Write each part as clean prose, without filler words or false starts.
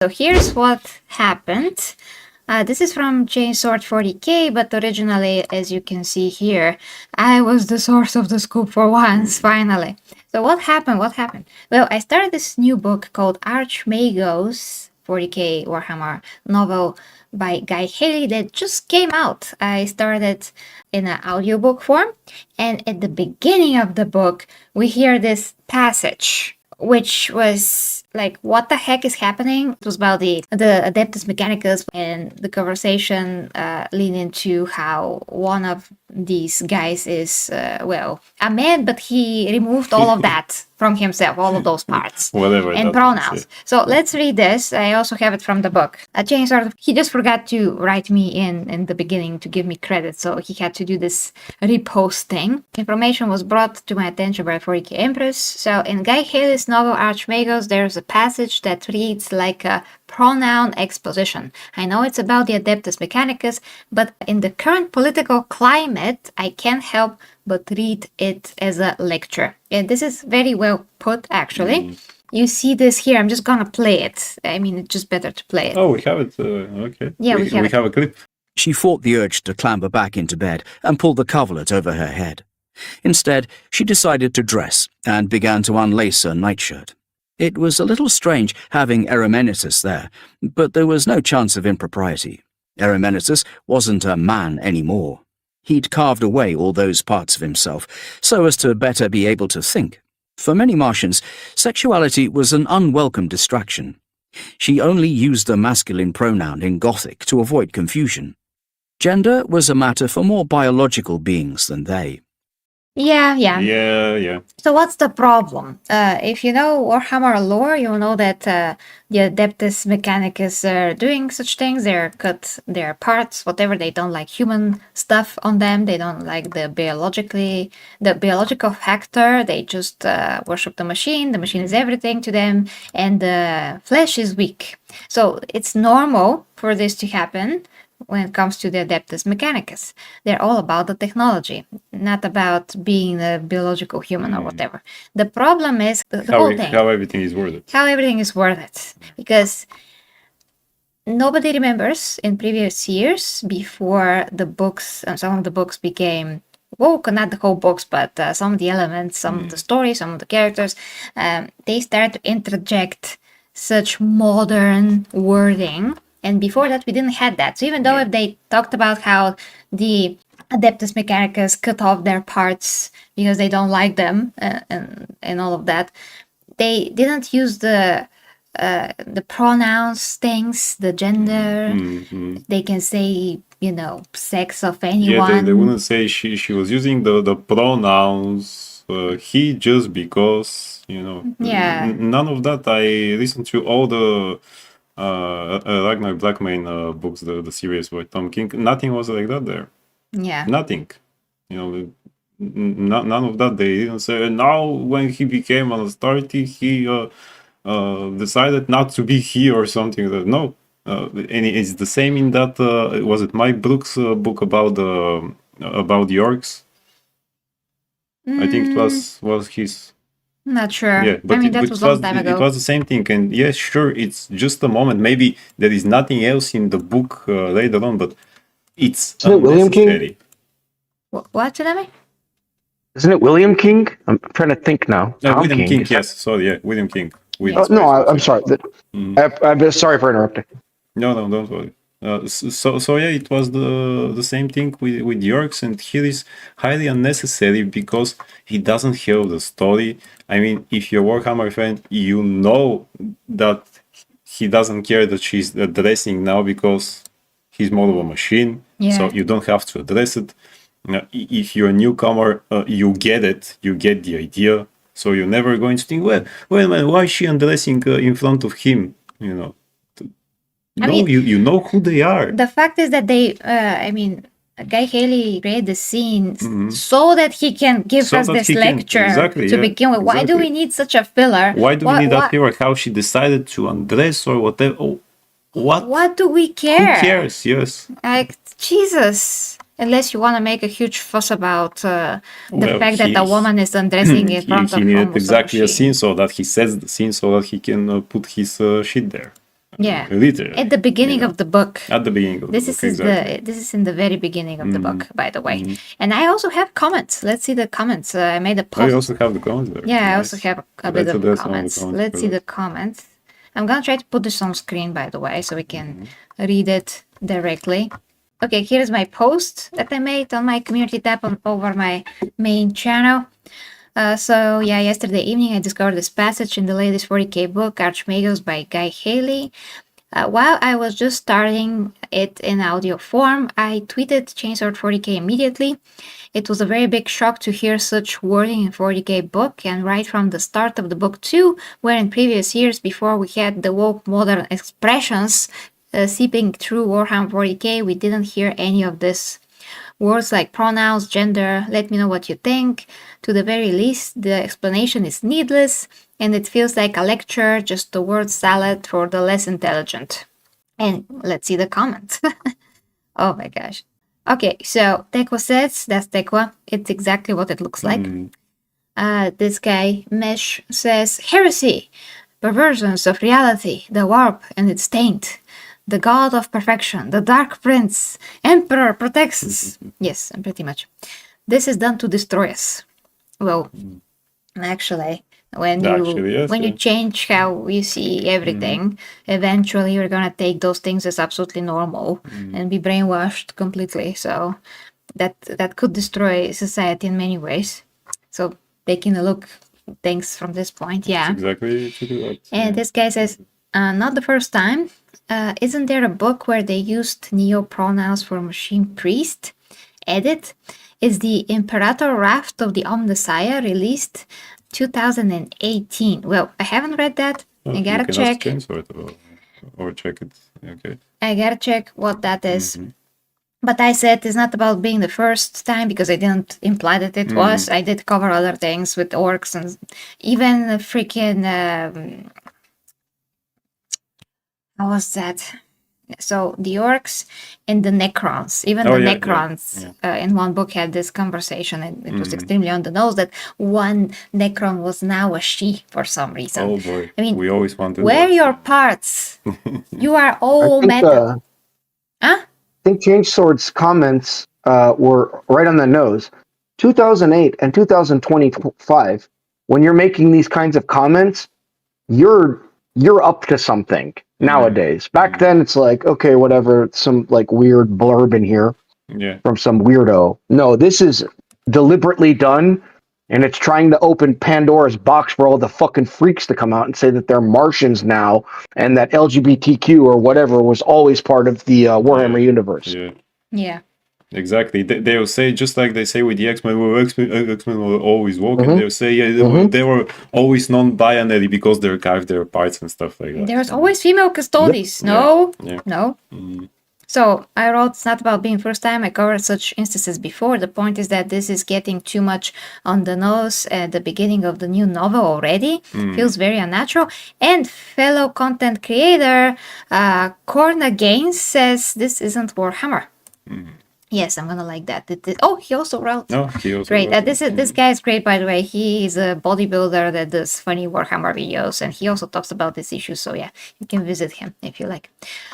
So here's what happened. This is from Chainsword 40k, but originally, as you can see here, I was the source of the scoop for once, finally. So what happened? Well, I started this new book called Archmegos 40k Warhammer novel by Guy Haley that just came out. I started in an audiobook form, and at the beginning of the book, we hear this passage, which was like, what the heck is happening? It was about the Adeptus Mechanicus, and the conversation leaned into how one of these guys is, well, a man, but he removed all of that from himself, all of those parts. Whatever. And pronouns. So let's read this. I also have it from the book. He just forgot to write me in the beginning to give me credit, so he had to do this repost thing. Information was brought to my attention by 40k Empress. So in Guy Haley's novel Archmegos, there's a passage that reads like a pronoun exposition. I know it's about the Adeptus Mechanicus, but in the current political climate, I can't help but read it as a lecture. And this is very well put, actually. You see this here. I'm just gonna play it. I mean, it's just better to play it. Oh, we have it. Okay. Yeah, we have a clip. She fought the urge to clamber back into bed and pull the coverlet over her head. Instead, she decided to dress and began to unlace her nightshirt. It was a little strange having Erementus there, but there was no chance of impropriety. Erementus wasn't a man anymore. He'd carved away all those parts of himself so as to better be able to think. For many Martians, sexuality was an unwelcome distraction. She only used the masculine pronoun in Gothic to avoid confusion. Gender was a matter for more biological beings than they. Yeah. So what's the problem? If you know Warhammer lore, you'll know that the Adeptus Mechanicus are doing such things. They're cut their parts, whatever. They don't like human stuff on them. They don't like the biological factor. They just worship the machine. The machine is everything to them, and the flesh is weak. So it's normal for this to happen. When it comes to the Adeptus Mechanicus, they're all about the technology, not about being a biological human or whatever. The problem is the whole thing. How everything is worth it. How everything is worth it. Because nobody remembers in previous years, before the books, some of the books became woke, not the whole books, but some of the elements, some of the stories, some of the characters, they started to interject such modern wording. And before that, we didn't have that. So even though if they talked about how the Adeptus Mechanicus cut off their parts because they don't like them and all of that, they didn't use the pronouns things, the gender. They can say, sex of anyone. Yeah, they wouldn't say she was using the pronouns he just because, Yeah. None of that. I listened to all the Ragnar Blackmane books, the series by Tom King. Nothing was like that there. Yeah. Nothing. None of that. They didn't say. Now, when he became an authority, he decided not to be he or something. No. And it's the same in that. Was it Mike Brooks' book about the orcs? I think it was his. Not sure. Yeah, but that was a long time ago. It was the same thing, and yes, sure, it's just a moment. Maybe there is nothing else in the book later on, but it's William unnecessary. King? What, Tsunami? Isn't it William King? I'm trying to think now. William King, yes. Sorry, yeah, William King. I'm sorry. I'm sorry for interrupting. No, don't worry. So yeah, it was the same thing with the orcs, and here is highly unnecessary because he doesn't have the story. I mean, if you're a Warhammer fan, you know that he doesn't care that she's addressing now because he's more of a machine. Yeah. So you don't have to address it. If you're a newcomer, you get it, you get the idea. So you're never going to think, well, man, why is she undressing in front of him? You know who they are. The fact is that they, Guy Haley created the scene so that he can give us this lecture to begin with. Why do we need such a filler? Why do we need that filler? How she decided to undress or whatever? What do we care? Who cares? Yes. Like, Jesus. Unless you want to make a huge fuss about the fact that a woman is undressing in front of He needed exactly a machine. scene so that he says the scene so that he can put his shit there. Yeah. Literally. At the beginning of the book. At the beginning of the book, exactly. This is in the very beginning of the book, by the way. And I also have comments. Let's see the comments. I made a post. Oh, you also have the comments there. Yeah, I Nice. also have a Let's bit of address one of the comments. comments Let's see first. the comments. I'm gonna try to put this on screen, by the way, so we can read it directly. Okay, here's my post that I made on my community tab over my main channel. So yeah, yesterday evening I discovered this passage in the latest 40k book, Archmegos by Guy Haley. While I was just starting it in audio form, I tweeted Chainsword 40k immediately. It was a very big shock to hear such wording in 40k book, and right from the start of the book too, where in previous years before we had the woke modern expressions seeping through Warhammer 40k, we didn't hear any of this. Words like pronouns, gender, let me know what you think. To the very least, the explanation is needless, and it feels like a lecture, just a word salad for the less intelligent. And let's see the comments. Oh my gosh. Okay, so Tekwa says, that's Tekwa, it's exactly what it looks like. This guy, Mesh, says, heresy, perversions of reality, the warp and its taint, the god of perfection, the dark prince, emperor protects us. Yes, pretty much. This is done to destroy us. Well, actually, when you change how you see everything, eventually you're gonna take those things as absolutely normal and be brainwashed completely. So that could destroy society in many ways. So taking a look, things from this point, yeah. That's exactly to do that. And this guy says, not the first time. Isn't there a book where they used neo pronouns for machine priest? Edit. Is the Imperator Raft of the Omnissiah released 2018? Well, I haven't read that. I gotta check. Or check it. Okay. I gotta check what that is. But I said it's not about being the first time because I didn't imply that it was. I did cover other things with orcs and even freaking. How was that? So the orcs and the Necrons, even the Necrons in one book had this conversation, and it was extremely on the nose that one Necron was now a she for some reason. Oh boy! I mean, we always wanted. Where are your parts? You are all metal. I think Chainsword's comments were right on the nose. 2008 and 2025, when you're making these kinds of comments, you're up to something nowadays. Back then, it's like, okay, whatever, some like weird blurb in here from some weirdo. No, this is deliberately done, and it's trying to open Pandora's box for all the fucking freaks to come out and say that they're Martians now, and that LGBTQ or whatever was always part of the Warhammer universe. Yeah. Exactly. They'll say, just like they say with the X-Men, well, X-Men were always woke, and they'll say, they were always non-binary because they archived their parts and stuff like that. There's always female custodies. No. So I wrote, it's not about being first time. I covered such instances before. The point is that this is getting too much on the nose at the beginning of the new novel already. Feels very unnatural. And fellow content creator, Corna Gaines says this isn't Warhammer. Yes, I'm gonna like that. He also wrote. Great. This guy is great, by the way. He is a bodybuilder that does funny Warhammer videos, and he also talks about this issue. So yeah, you can visit him if you like.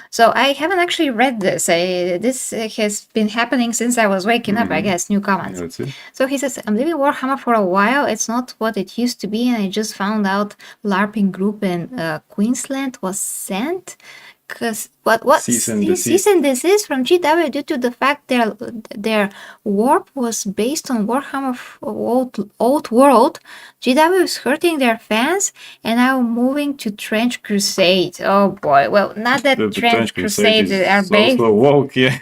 So I haven't actually read this. This has been happening since I was waking up. I guess new comments. So he says, "I'm living Warhammer for a while. It's not what it used to be, and I just found out LARPing group in Queensland was sent." Because what cease and desist from GW due to the fact their warp was based on Warhammer Old World. GW is hurting their fans and now moving to Trench Crusade. Oh boy, well, not that the Trench Crusade are based. Also woke, yeah.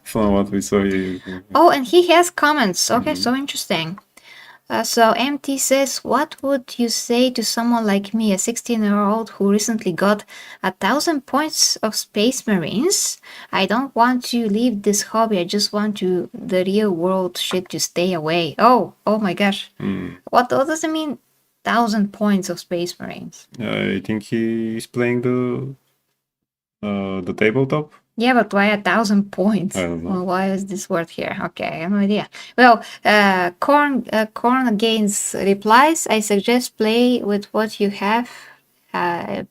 From what we saw here. Oh, and he has comments. Okay, so interesting. So MT says, what would you say to someone like me, a 16-year-old who recently got 1,000 points of Space Marines? I don't want to leave this hobby. I just want the real world shit to stay away. Oh my gosh. What does it mean, 1,000 points of Space Marines? I think he's playing the tabletop. Yeah, but why 1,000 points? I don't know. Well, why is this word here? Okay, I have no idea. Well, Corn Against replies, I suggest play with what you have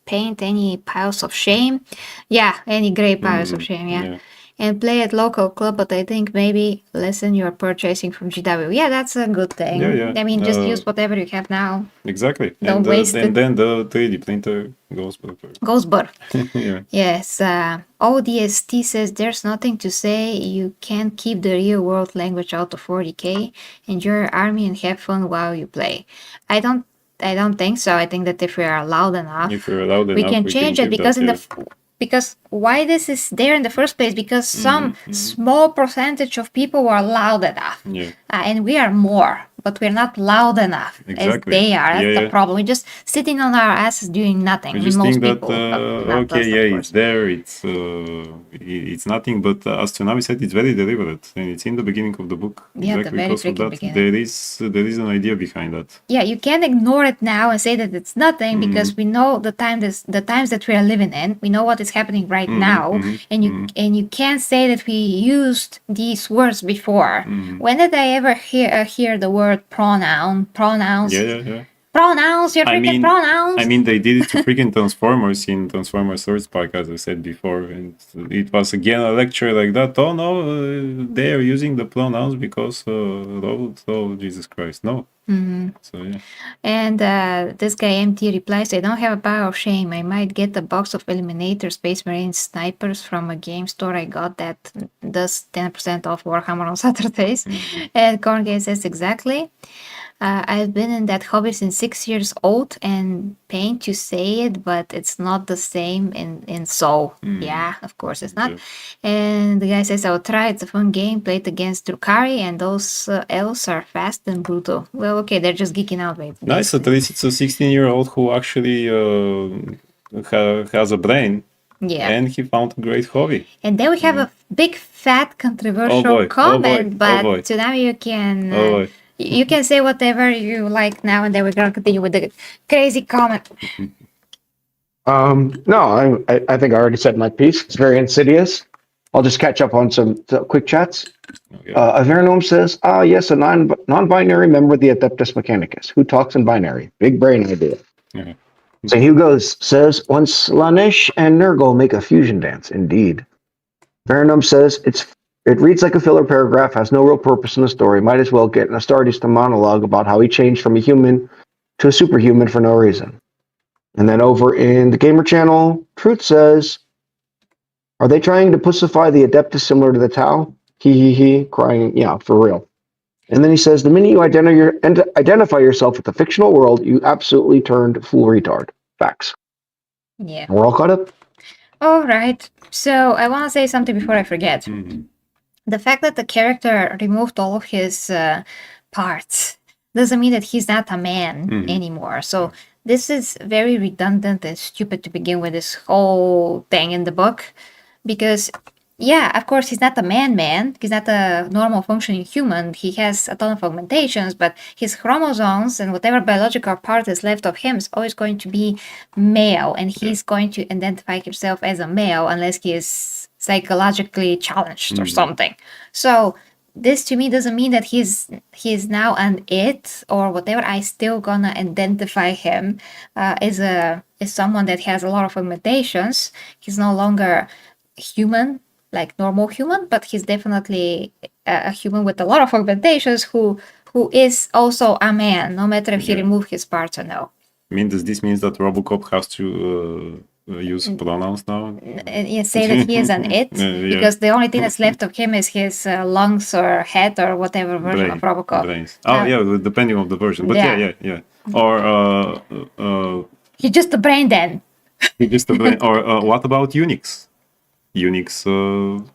paint any piles of shame. Yeah, any gray piles of shame, yeah. And play at local club, but I think maybe lessen your purchasing from GW. Yeah, that's a good thing. Yeah. I mean, just use whatever you have now. Exactly. Don't waste it. And then the 3D printer goes Goes. Yeah. Yes. ODST says there's nothing to say. You can't keep the real world language out of 40k. Enjoy your army and have fun while you play. I don't think so. I think that if we are loud enough, we can change it, because because why this is there in the first place, because some small percentage of people are loud enough, and we are more, but we're not loud enough as they are. That's the problem. We're just sitting on our asses doing nothing. I just most think people, that it's there, it's nothing, but as Tsunami said, it's very deliberate, and it's in the beginning of the book. Yeah, the very tricky beginning. There is an idea behind that. Yeah, you can't ignore it now and say that it's nothing, because we know the times that we are living in. We know what is happening right now, and you can't say that we used these words before. When did I ever hear the word pronouns? Yeah. Pronouns, you're freaking pronouns. I mean, they did it to freaking Transformers in Transformers Earth Park, as I said before, and it was again a lecture like that. Oh no, they are using the pronouns because oh Jesus Christ, no. So yeah. And this guy MT replies, I don't have a pile of shame. I might get a box of Eliminator Space Marine snipers from a game store I got that does 10% off Warhammer on Saturdays. And Corngate says, exactly. I've been in that hobby since 6 years old, and pain to say it, but it's not the same in soul. Yeah, of course it's not. And the guy says, I'll try. It's a fun game. Played against Drukhari, and those elves are fast and brutal. Well, okay, they're just geeking out. Nice, at least it's a 16-year-old who actually has a brain. Yeah. And he found a great hobby. And then we have a big, fat, controversial comment, but Tsunami, you can... you can say whatever you like now, and then we're going to continue with the crazy comment. No, I think I already said my piece. It's very insidious. I'll just catch up on some quick chats. Okay. Avernome says, yes, a non-binary member of the Adeptus Mechanicus. Who talks in binary? Big brain idea. So Hugo says, once Lanesh and Nurgle make a fusion dance. Indeed. Avernome says, it reads like a filler paragraph, has no real purpose in the story. Might as well get an Astartes to monologue about how he changed from a human to a superhuman for no reason. And then over in the Gamer channel, Truth says, are they trying to pussify the Adeptus similar to the Tau? He, crying, yeah, for real. And then he says, the minute you identify yourself with the fictional world, you absolutely turned full retard. Facts. Yeah. We're all caught up? All right. So I want to say something before I forget. The fact that the character removed all of his parts doesn't mean that he's not a man anymore. So this is very redundant and stupid to begin with, this whole thing in the book. Because, yeah, of course, he's not a man. He's not a normal functioning human. He has a ton of augmentations, but his chromosomes and whatever biological part is left of him is always going to be male. And he's going to identify himself as a male unless he is psychologically challenged or something. So this to me doesn't mean that he's now an it or whatever. I still gonna identify him as someone that has a lot of augmentations. He's no longer human, like normal human, but he's definitely a human with a lot of augmentations who is also a man, no matter if he removed his parts or no. I mean, does this mean that Robocop has to use pronouns now? And say that he is an it, because the only thing that's left of him is his lungs or head or whatever version of Robocop. Brains. Depending on the version. But yeah. Or he's just a brain then. He's just a brain. Or what about Unix? Unix,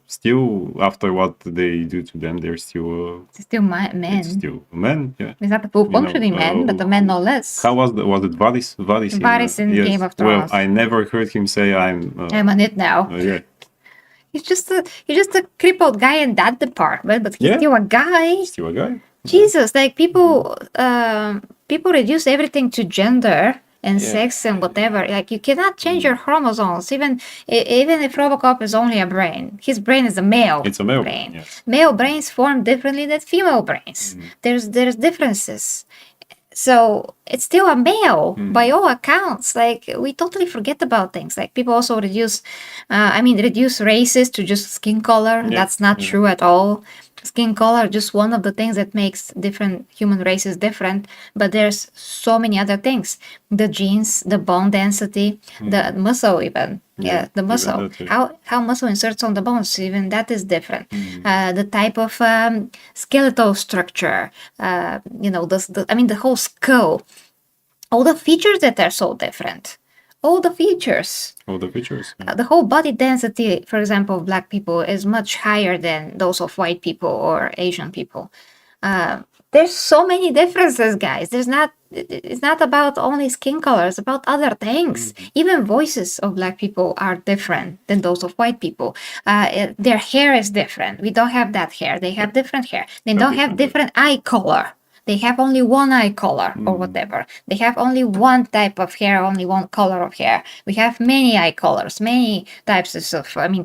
still, after what they do to them, they're still men. It's still men, yeah. He's not a full functioning man, but a man no less. How was it Varys? Varys in Game of Thrones. Well, I never heard him say I'm an it now. Yeah. He's just a crippled guy in that department, but he's still a guy. Still a guy. Jesus, like people reduce everything to gender and sex and whatever. Like, you cannot change your chromosomes, even if Robocop is only a brain. His brain is a male. It's a male brain. Yes. Male brains form differently than female brains. There's differences. So it's still a male by all accounts. Like, we totally forget about things. Like, people also reduce races to just skin color. Yeah, That's not yeah. true at all. Skin color just one of the things that makes different human races different, but there's so many other things: the genes, the bone density, the muscle, even Yeah, the even muscle, that, yeah. how muscle inserts on the bones, even that is different. The type of skeletal structure, the whole skull, all the features that are so different, all the features. All the features. Yeah. The whole body density, for example, of black people is much higher than those of white people or Asian people. There's so many differences, guys. It's not about only skin color, it's about other things. Even voices of black people are different than those of white people. Their hair is different. We don't have that hair. They have different hair. They don't have different eye color. They have only one eye color or whatever. They have only one type of hair, only one color of hair. We have many eye colors, many types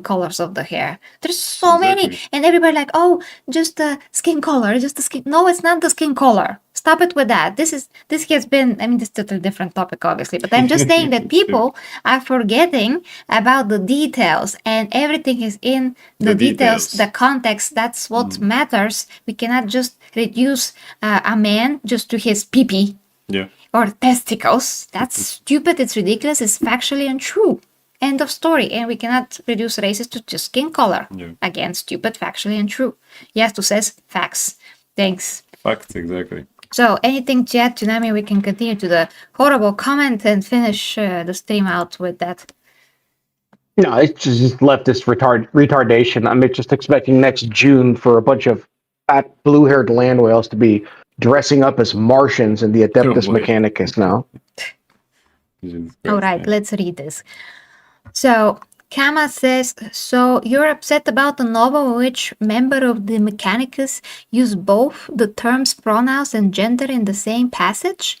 colors of the hair. There's so many. Exactly. And everybody like, oh, just the skin color, just the skin. No, it's not the skin color. Stop it with that. This has been, this is a different topic, obviously, but I'm just saying that people are forgetting about the details, and everything is in the details, the context. That's what matters. We cannot just reduce a man just to his pee-pee Yeah. or testicles. That's stupid. It's ridiculous. It's factually untrue. End of story. And we cannot reduce races to just skin color. Yeah. Again, stupid, factually untrue. Yastu says facts. Thanks. Facts, exactly. So, anything to add, Tsunami? We can continue to the horrible comment and finish the stream out with that. No, it's just leftist retardation. I'm just expecting next June for a bunch of fat blue-haired land whales to be dressing up as Martians in the Adeptus boy. Mechanicus now. Jesus All Christ, right, yeah. let's read this. So, Kama says, so you're upset about a novel in which member of the Mechanicus use both the terms pronouns and gender in the same passage?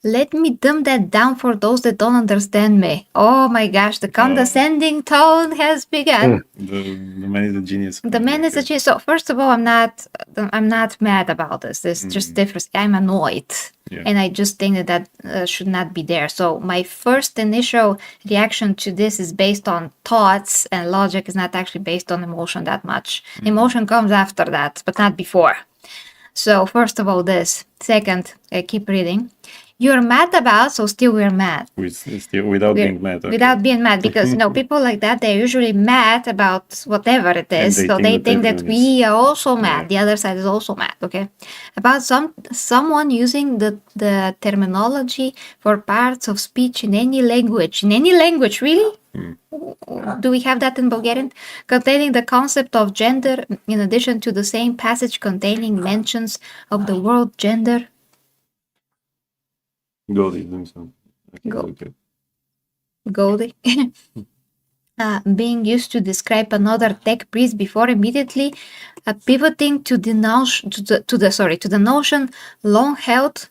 Let me dumb that down for those that don't understand me. Oh my gosh, the condescending tone has begun. The man is a genius. The man is a genius. So first of all, I'm not mad about this. This just differs. I'm annoyed, and I just think that should not be there. So my first initial reaction to this is based on thoughts, and logic is not actually based on emotion that much. Emotion comes after that, but not before. So first of all, this. Second, I keep reading. You're mad about, so still we're mad. Without being mad. Okay. Without being mad, because people like that, they're usually mad about whatever it is. They So think they that think that everyone we are also mad. Yeah. The other side is also mad. Okay, about someone using the terminology for parts of speech in any language. In any language, really? Do we have that in Bulgarian? Containing the concept of gender, in addition to the same passage containing mentions of the word gender. Goldie himself. Okay, Go. okay. Goldie. Being used to describe another tech priest before immediately pivoting to the notion long held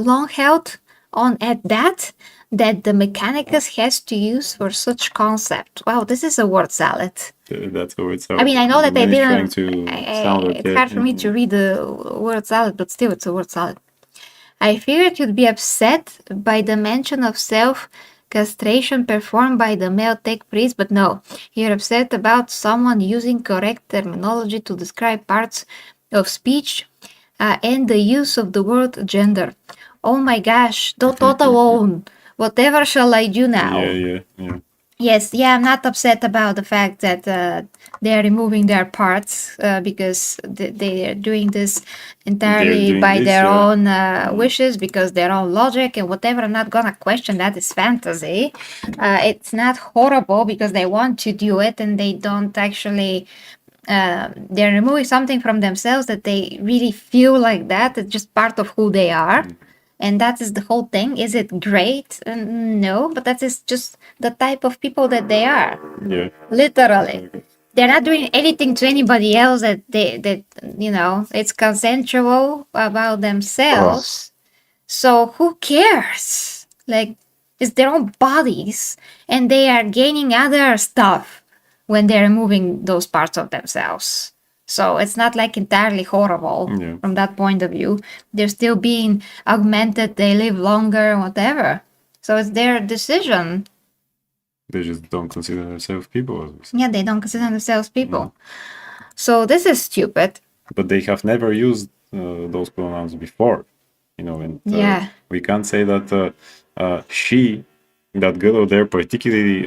long held on at that the Mechanicus has to use for such concept. Wow, this is a word salad. That's how it's. I mean, I know that I trying didn't. to sound okay. It's hard for me to read the word salad, but still, it's a word salad. I feared you'd be upset by the mention of self-castration performed by the male tech priest, but no, you're upset about someone using correct terminology to describe parts of speech and the use of the word gender. Oh my gosh, don't alone. Whatever shall I do now? Yeah. Yes, I'm not upset about the fact that they're removing their parts because they are doing this entirely doing by this, their own wishes, because their own logic and whatever. I'm not gonna question that. It's fantasy. It's not horrible because they want to do it and they don't actually. They're removing something from themselves that they really feel like that. It's just part of who they are. And that is the whole thing. Is it great? No, but that is just the type of people that they are. Yeah. Literally. They're not doing anything to anybody else that it's consensual about themselves. So who cares? Like, it's their own bodies, and they are gaining other stuff when they're removing those parts of themselves. So it's not like entirely horrible Yeah. from that point of view. They're still being augmented, they live longer, whatever. So it's their decision. They just don't consider themselves people. As we say. Yeah, they don't consider themselves people. So this is stupid. But they have never used those pronouns before, and Yeah. we can't say that she, that girl over there, particularly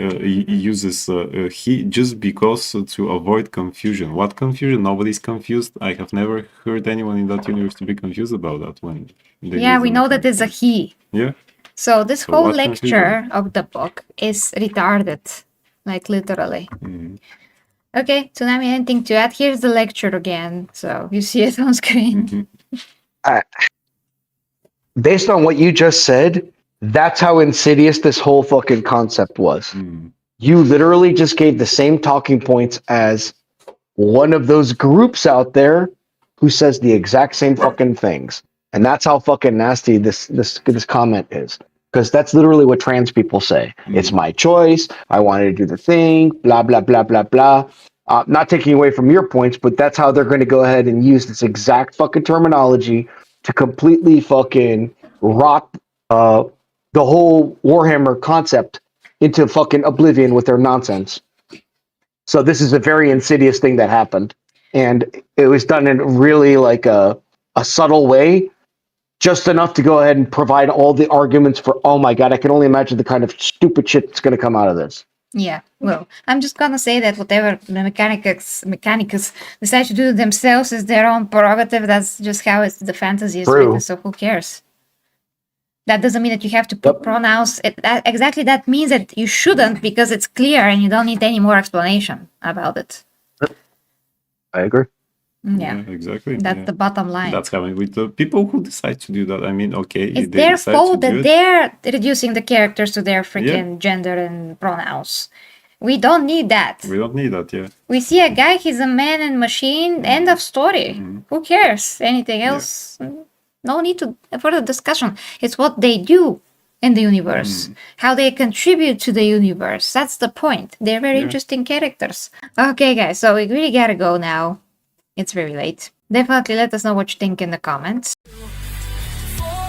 uses he just because to avoid confusion. What confusion? Nobody's confused. I have never heard anyone in that universe to be confused about that when they Yeah, use we them know like that it's a he. Yeah. So this So whole what lecture confusion? of the book is retarded, like literally. Okay, Tsunami, anything to add? Here's the lecture again, so you see it on screen. Based on what you just said, that's how insidious this whole fucking concept was. You literally just gave the same talking points as one of those groups out there who says the exact same fucking things. And that's how fucking nasty this comment is. Because that's literally what trans people say. It's my choice. I wanted to do the thing. Blah blah blah blah blah. Not taking away from your points, but that's how they're going to go ahead and use this exact fucking terminology to completely fucking rot the whole Warhammer concept into fucking oblivion with their nonsense. So this is a very insidious thing that happened, and it was done in really like a subtle way, just enough to go ahead and provide all the arguments for, oh my god, I can only imagine the kind of stupid shit that's going to come out of this. Yeah, well, I'm just gonna say that whatever the mechanicus decide to do themselves is their own prerogative. That's just how it's the fantasy is True. written, so who cares? That doesn't mean that you have to put Yep. pronouns. Exactly that means that you shouldn't, because it's clear and you don't need any more explanation about it. I agree. Yeah, exactly. that's yeah. the bottom line. That's happening with the people who decide to do that. I mean, okay, It's they their decide fault to do that it. they're reducing the characters to their freaking gender and pronouns. We don't need that. We don't need that, yeah. We see a guy, he's a man and machine, end of story. Who cares? Anything else? No need to further discussion. It's what they do in the universe, how they contribute to the universe. That's the point. They're very interesting characters. Okay, guys, so we really gotta go now. It's very late. Definitely let us know what you think in the comments. For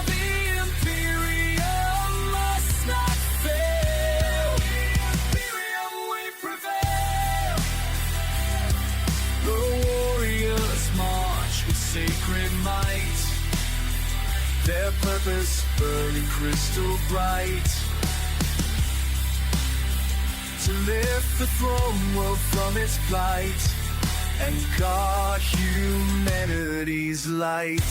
the imperium must not fail. Imperium we prevail. The warriors march with sacred might. Their purpose burning crystal bright. To lift the throne world from its plight and guard humanity's light.